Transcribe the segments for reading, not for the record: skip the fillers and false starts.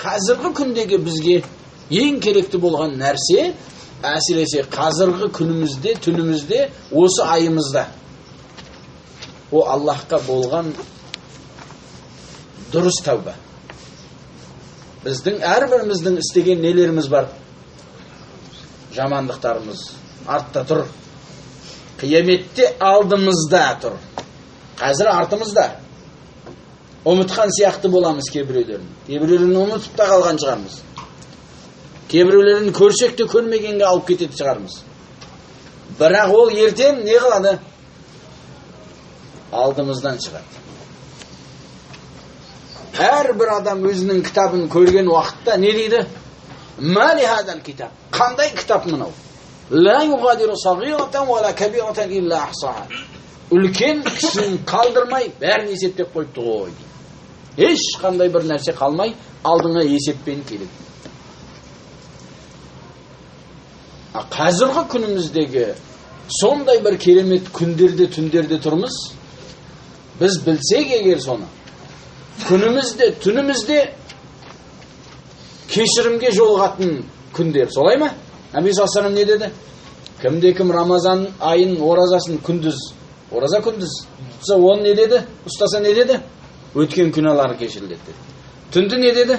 қазіргі күндегі бізге ең керекті болған нәрсе, әсіресе қазіргі күнімізде, түнімізде, осы айымызда, о Аллахқа болған дұрыс тәуба. Біздің әрбіріміздің істеген нелеріміз бар? Жамандықтарымыз артта тұр. Қияметте алдымызда тұр. Қазір артымызда. Ұмытқан сияқты боламыз кейбіреулерін. Кейбіреулерін ұмытып та қалған шығармыз. Кейбіреулерін көрсек те көрмегенге алып кететін шығармыз. Бірақ ол ертең не қылады? Алдымыздан шығады. Әрбір адам өзінің кітабын көрген уақытта не дейді? Мали хадал китаб. Қандай кітап мынау? Ла юғадиру сағиратан вала кабиратан илля ахсаха. Үлкен кішісін қалдырмай бәрін есептеп қойыпты ғой. Ешқандай бір нәрсе қалмай алдыңа есеппен келеді. Қазіргі күніміздегі сондай бір керемет күндерде, түндерде тұрмыз. Біз білсек егер соны, күнімізде, түнімізде кешірімге жолығатын күндер. Солай ма? Наби саллаллаху не деді? Кімде-кім Рамазан айын оразасын күндіз, ораза күндіз, оны не деді? Ұстаса не деді? Өткен күнәлары кешіріледі. Түнді не деді?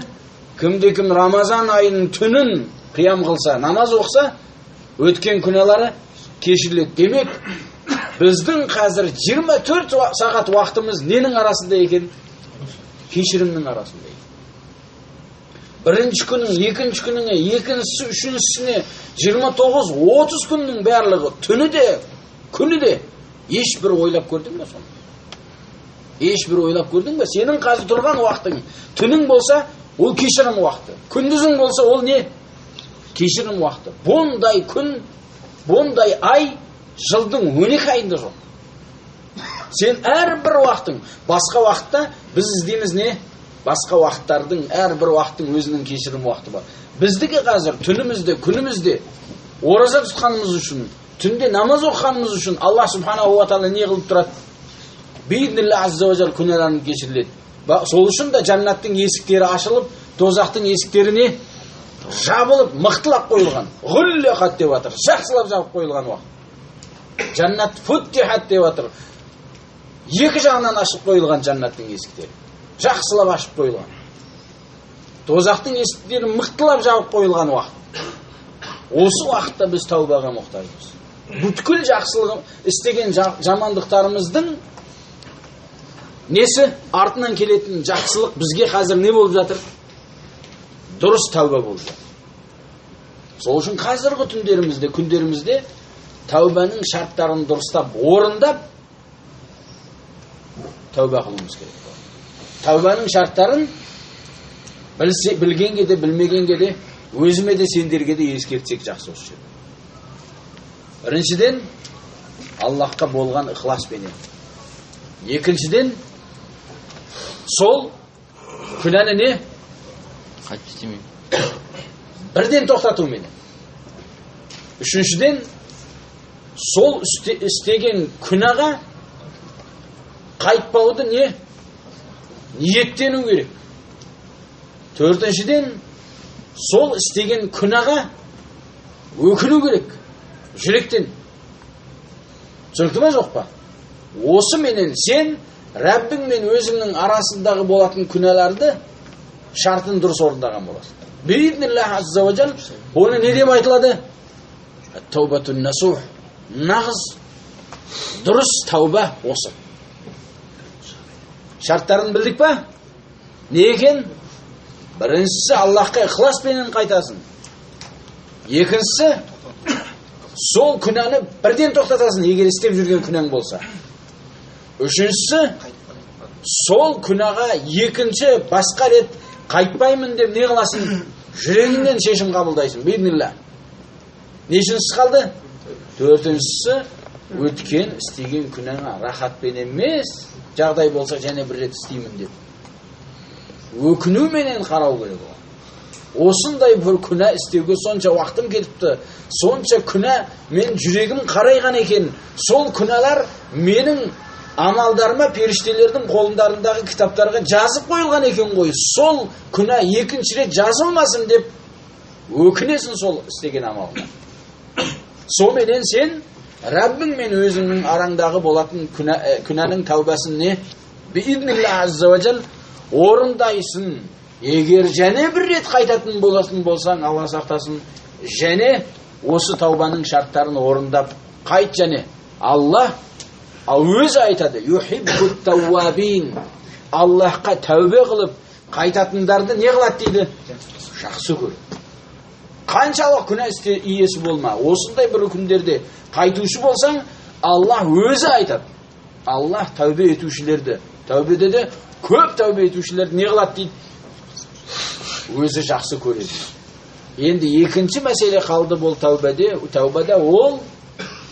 Кімде-кім Рамазан айының түнін қиям қылса, намаз оқса, өткен күнәлары кешіріледі. Демек, біздің қазір 24 сағат уақытымыз ненің арасында екен? Кешірімнің арасында екен. Бірінші күнің, екінші күніңе, екіншісі, үшіншісіне 29-30 күннің барлығы түні де, күні де ешбір ойлап көрдің бе соны? Ешбір ойлап көрдің бе? Сенің қазір тұрған уақытың, түнің болса, ол кешірім уақыты. Күндізің болса, ол не? Кешірім уақыты. Бұндай күн, бұндай ай жылдың 12 айында жоқ. Сен әрбір уақытың, басқа уақытта біз іздейміз не? Басқа уақыттардың әрбір уақыттың өзінің кешірім уақыты бар. Біздікі қазір түнімізде, күнімізде ораза тұтқанымыз үшін, түнде намаз оқығанымыз үшін Аллах субханаху ва тағала не қылып тұрады? Бейднилла азза ва жал күнәларын кешіріледі. Сол үшін де жаннаттың есіктері ашылып, тозақтың есіктері не? Жабылып, мықтылап қойылған. Ғуллиқат деп жатыр. Жақсылап жабып қойылған уақыт. Жаннат футтихат деп жатыр. Екі жағынан ашып қойылған жаннаттың есіктері. Жақсылап ашып қойылған. Тозақтың есіктері мықтылап жабып қойылған уақыт. Осы уақытта біз тәубаға мұқтажбыз. Бүткіл жақсылығын істеген жамандықтарымыздың несі? Артынан келетін жақсылық бізге қазір не болып жатыр? Дұрыс тәуба болып жатыр. Сол үшін қазіргі түндерімізде, күндерімізде тәубаның шарттарын дұрыстап, орындап тәуба қылуымыз керек. Тәубаның шарттарын білгенге де, білмегенге де, өзіме де, сендерге де ескертсек жақсы осы жерде. Біріншіден, Аллахқа болған ықыласпенен. Екіншіден, сол күнәні не? Бірден тоқтатумен. Үшіншіден, сол істеген күнәға қайтпауды не? Ниеттену керек. Төртіншіден, сол істеген күнәға өкіну керек. Жүректен. Түсінікті ме жоқ па? Осы менен сен Рәббің мен өзіңнің арасындағы болатын күнәларды шартын дұрыс орындаған боласың. Бейдниллах азза ва жал, оны не деп айтылады? Таубатун насух. Нағыз дұрыс тәуба осы. Шарттарын білдік па? Не екен? Біріншісі Аллахқа ықыласпенен қайтасың. Екіншісі сол күнәні бірден тоқтатасың, егер істеп жүрген күнәң болса. Үшіншісі сол күнәға екінші басқа рет қайтпаймын деп не қыласың? Жүрегіңнен шешім қабылдайсың. Бейднилла. Нешіншісі қалды? Төртіншісі өткен істеген күнәңа рахатпен емес, жағдай болса және бір рет істеймін деп өкінуменен қарау керек. Осындай бір күнә істеуге сонша уақытым кетіпті, сонша күнә мен жүрегім қарайған екен. Сол күнәлар менің амалдарыма періштелердің қолындарындағы кітаптарға жазып қойылған екен ғой. Сол күнә екінші рет жазылмасын деп өкінесің сол істеген амалына. Соменен сен Раббың мен өзіңнің араңдағы болатын күнәнің тәубасын не? Бииднилла азза ва жал орындайсың. Егер және бір рет қайтатын болсаң, Алла сақтасын, және осы тәубаның шарттарын орындап қайт. және Алла өзі айтады, юхиббут тауабин, Аллахқа тәубе қылып қайтатындарды не қылады дейді? Жақсы көр. Қаншалық күнә иесі болма, осындай бір күндерде қайтушы болсаң, Аллах өзі айтады. Аллах тәубе етушілерді, тәубеде де көп тәубе етушілерді не қылады дейді? Өзі жақсы көреді. Енді екінші мәселе қалды бұл тәубада, ол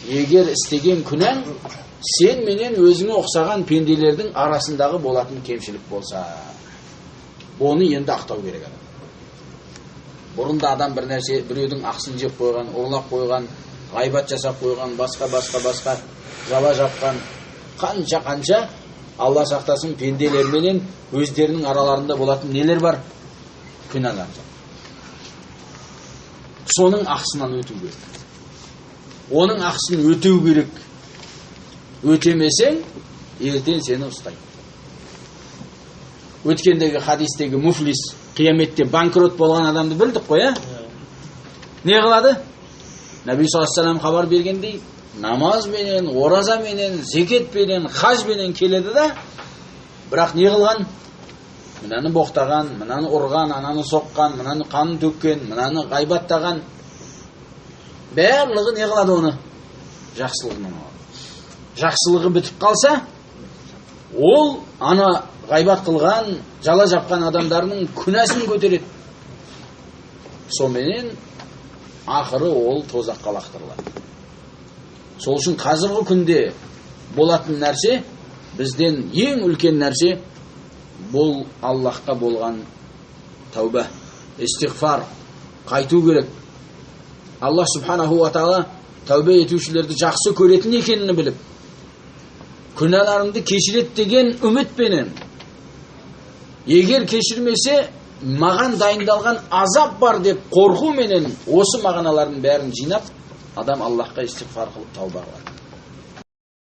егер істеген күнәң сен менен өзіңе ұқсаған пенделердің арасындағы болатын кемшілік болса, оны енді ақтау керек адам. Бұрында адам бір нәрсе, біреудің ақсын жеп қойған, ұрлап қойған, ғайбат жасап қойған, басқа жала жапқан, қанша Алла сақтасын пенделерменен өздерінің араларында болатын нелер бар? Күнәлар. Соның ақсынан өту керек. Оның ақсын өтеу керек. Өтемесең, ертең сені ұстайды. Өткендегі хадистегі муфлис, қияметте банкрот болған адамды білдік қой, не қылады? Наби саллаллаху хабар бергендей, намаз менен, ораза менен, зекет менен, хаж менен келеді да, бірақ не қылған? Мынаны боқтаған, мынаны ұрған, ананы соққан, мынаны қанын төккен, мынаны ғайбаттаған, барлығы не қылады оны? Жақсылығынан алады. Жақсылығы бітіп қалса, ол ана ғайбат қылған, жала жапқан адамдарының күнәсін көтереді. Соменен ақыры ол тозаққа лақтырылады. Сол үшін қазіргі күнде болатын нәрсе, бізден ең үлкен нәрсе, бұл Аллахқа болған тәуба, истиғфар, қайту керек. Аллах субханаху ва таала тәубе етушілерді жақсы көретін екенін біліп, күнәларымды кешірет деген үмітпенен, егер кешірмесе маған дайындалған азап бар деп қорқу менен осы мағыналардың бәрін жинап, адам Аллахқа истиғфар қылып тәуба қылады.